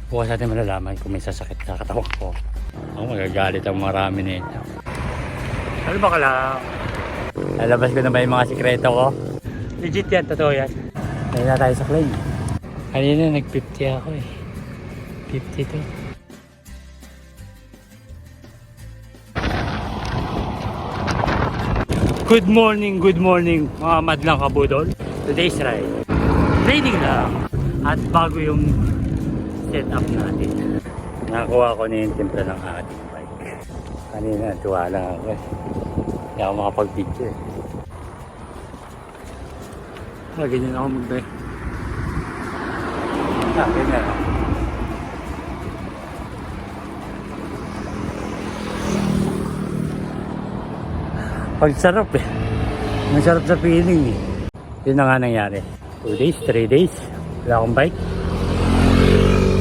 Bukas natin malalaman kung may sasakit sa katawan ko. Ako magagalit ang marami na ito. Ano ba kala? Lalabas ko na ba yung mga sikreto ko? Legit yan, totoo yan. Ayun na tayo sa claim. Kanina nag-50 ako eh. 50 to. Good morning mga madlang kabudol. Today's ride. Trading lang. At bago yung setup natin. Nakakuha ko na yung timpla ng ating bike. Kanina tuwa lang ako eh. Hindi ako makapag-video eh. Ganyan ako mag-bike. Ganyan ako. Pagsarap eh. Masarap sa feeling eh. Yun na nga nangyari. 2 days, 3 days. Wala akong bike.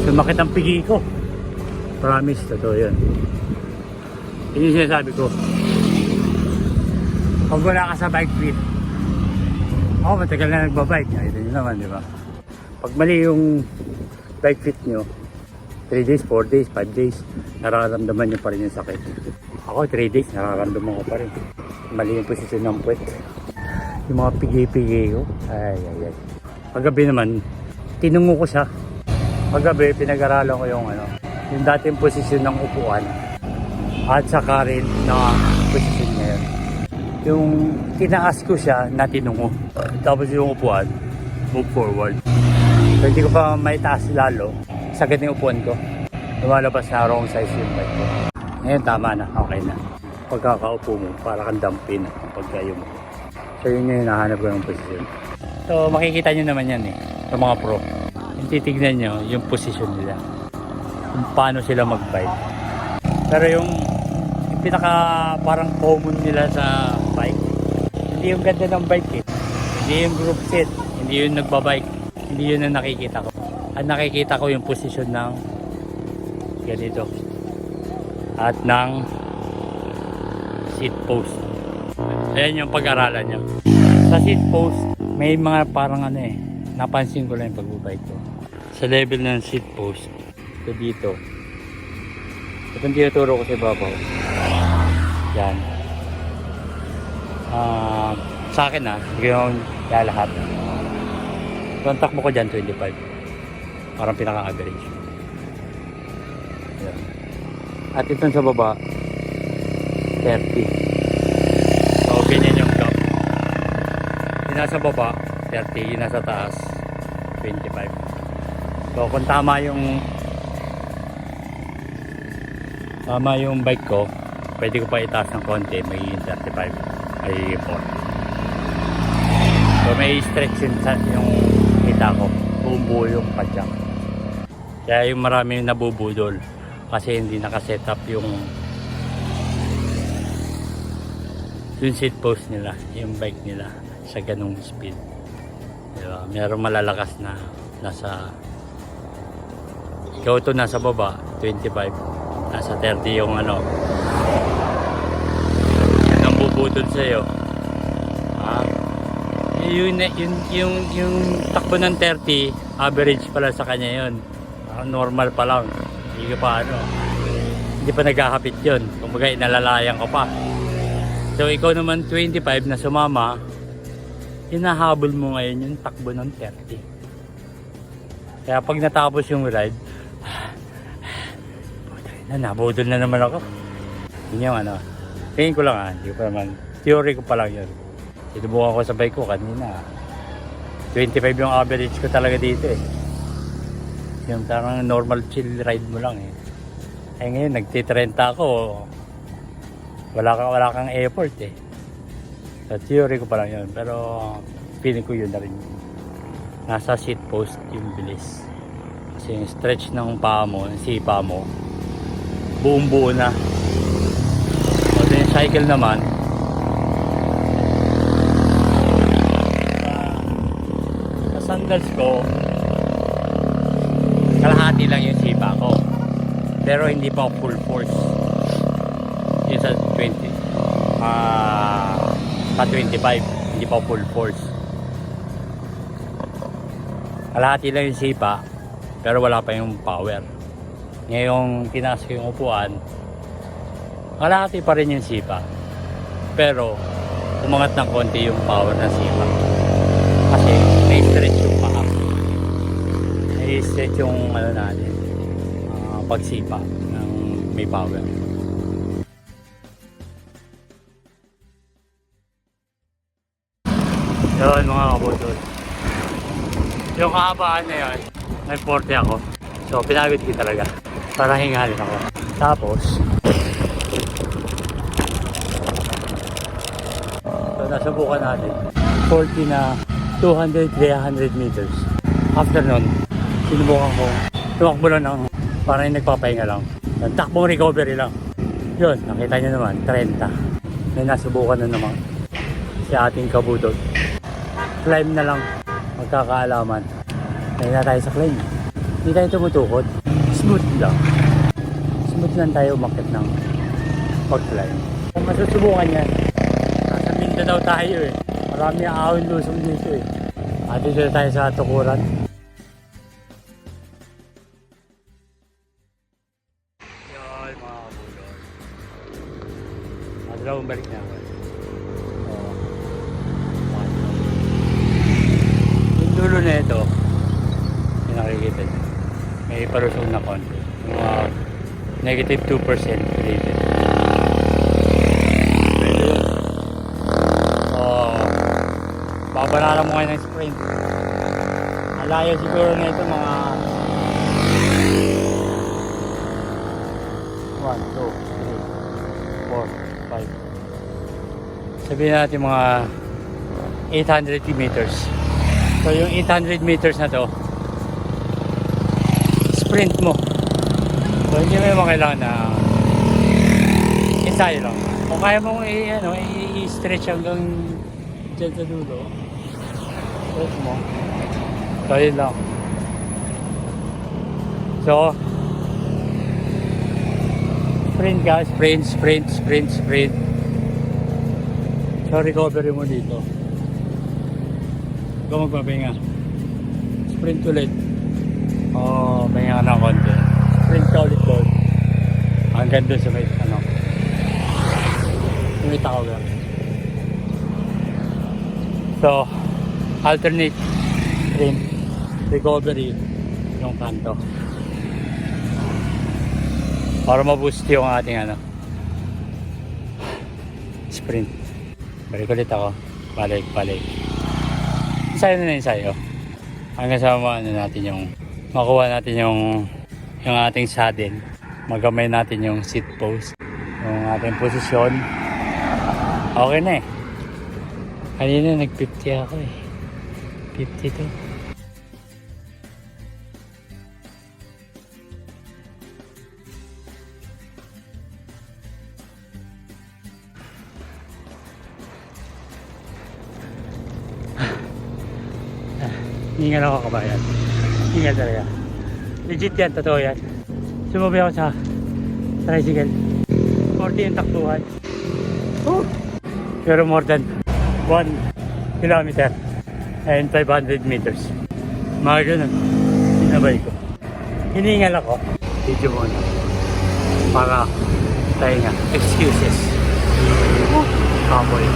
Sumakit ang pigi ko. Promise, totoo yun. Yun yung sinasabi ko. Pag wala ka sa bike fit. Ako matagal na nagbabike. Ay, ito yun naman, di ba? Pag mali yung bike fit nyo, 3 days, 4 days, 5 days, nararamdaman nyo pa rin yung sakit. Ako 3 days, nararamdaman ko pa rin. Mali yung posisyon ng puwet. Yung mga pigi-pigi ko. Ay. Paggabi naman, tinungo ko siya. Paggabi, pinag-aralan ko yung yung dating posisyon ng upuan. At saka rin na posisyon ngayon. Yung tinaas ko siya na tinungo. Tapos yung upuan, move forward. So hindi ko pa maitaas lalo. Sakit yung upuan ko. Lumalabas na wrong size yung bike ko. Ngayon tama na, okay na. Pagkakaupo mo, para kang dumpin ang pagkayo mo. So yun yung hinahanap ko ng posisyon. So makikita nyo naman yan eh, sa mga pro. Yung titignan nyo, yung posisyon nila. Kung paano sila mag-bike. Pero yung pinaka parang common nila sa bike, hindi yung ganda ng bike eh. Hindi yung group set, hindi yung nagbabike. Hindi yun ang nakikita ko. At nakikita ko yung posisyon ng ganito. At ng seat post. Ayan yung pag-aralan nyo. Sa seat post, may mga parang napansin ko lang yung pagbabike ko. Sa level ng seat post, ito dito. Itong tinuturo ko sa babaw. Yan. Sa akin hindi ko yung lahat. Ang takbo ko dyan, 25. Parang pinaka-average. Yan. At itong sa baba, 30. So, ganyan yung gap. Yung nasa baba, 30. Yung nasa taas, 25. So, kung tama yung bike ko, pwede ko pa itaas ng konti, magiging 35. Magiging 40. So, may stretch yung kita ko. Buo yung padyak. Kaya yung marami nabubudol. Kasi hindi nakaset up yung seat post nila, yung bike nila sa ganung speed. Diba? Merong malalakas na nasa ikaw ito nasa baba 25, nasa 30 yung yan ang bubudol sa'yo. Yung takbo ng 30 average pala sa kanya yun. Normal pa lang, hindi pa hindi pa naghahapit yun, kumbaga inalalayan ko pa. So ikaw naman 25 na sumama, hinahabol mo ngayon yung takbo ng 30. Kaya pag natapos yung ride, nabudol na naman ako. Yun yung tingin ko lang hindi ko pa naman, theory ko pa lang yun. Sinubukan ko sa bike ko kanina, 25 yung average ko talaga dito eh. Yung parang normal chill ride mo lang eh. Eh ngayon nagti-30 ako, wala kang effort eh. Sa theory ko pa lang yun, pero feeling ko yun na rin. Nasa seat post yung bilis. Kasi yung stretch ng paa mo, yung sipa mo, buong buo na. So yung cycle naman, sa sandals ko, kalahati lang yung sipa ko. Pero hindi pa full force. Yung sa 20. Sa 25. Hindi pa full force. Kalahati lang yung sipa. pero wala pa yung power. Ngayong pinasok yung upuan, kalahati pa rin yung sipa, pero umangat ng konti yung power ng sipa kasi may stretch yung paa, may stretch yung ano natin, pagsipa ng may power. Yun mga kabutol, yung kahabaan na yun, may 40 ako, so pinagod ko talaga para hingalin ako. Tapos so nasubukan natin 40 na 200-300 meters. After nun, sinubukan ko tumakbo lang ng parang nagpapahinga lang, takbong recovery lang. Yun, nakita nyo naman 30. May nasubukan na naman si ating kabudol. Climb na lang magkakaalaman. Kaya na tayo sa climb, hindi tayo tumutukod, smooth lang tayo umakit ng pag-climb. Kung masusubukan yan, nasa Mindanao tayo eh, marami ang ahon lusong dito eh, at dito tayo sa tukuran. Yun mga kabulol, madalawang balik na ako. Yung dulo na ito, yung nakikita nyo, may parusong na konti, mga negative 2% rated. Pwede yun. Babanaran mo kayo ng sprint. Malayo siguro na ito mga 1, 2, 3, 4, 5. Sabihin natin mga 800 meters. So yung 800 meters na to, sprint mo. So hindi mo yung kailangan na ensayo lang. Kung kaya mong i-stretch hanggang dyan sa dulo, stretch mo. So yun lang. So sprint ka, sprint. So recovery mo dito. Ikaw magpapahinga. Sprint ulit. Pahinga ka ng konti. Sprint ka ulit doon. Hanggang doon sa may may tao lang. So alternate sprint, recovery yung kanto para ma-boost yung ating sprint. Balik ulit ako, balik ensayo na ensayo hanggang sa makuha natin yung ating saddle, magamay natin yung seat post, yung ating posisyon. Okay na eh. Kanina nag-50 ako eh. 52. Hingal ako kabayan. Hingal talaga. Legit yan, totoo yan. Sumabi ako sa tricycle. 40 yung takbuhan. Pero more than 1 kilometer and 500 meters. Mga ganun. Sinabay ko. Hiningal ako. Video muna. Para tayo nga. Excuses. Kapoy.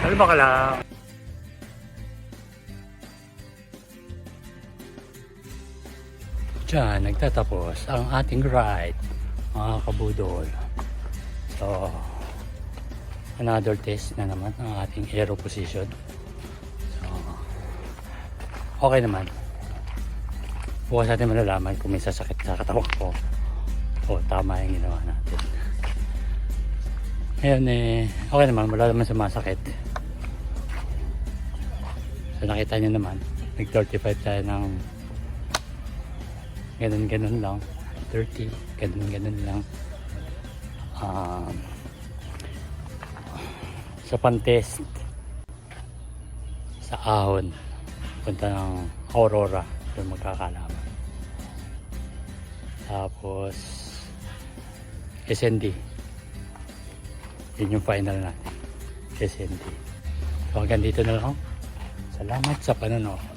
Kalma ka lang. Diyan, nagtatapos ang ating ride, mga kabudol. So, another test na naman ang ating aero position. So, okay naman. Bukas natin malalaman kung may sasakit sa katawan ko o tama yung ginawa natin. Ngayon okay naman, wala naman sumasakit. So nakita nyo naman, nag 35 tayo ng ganun lang, 30, ganun lang. Sa pantest sa ahon, punta ng Aurora, doon magkakalaman. Tapos SND. Yun yung final natin. SND. So hanggang dito na lang. Salamat sa panonood.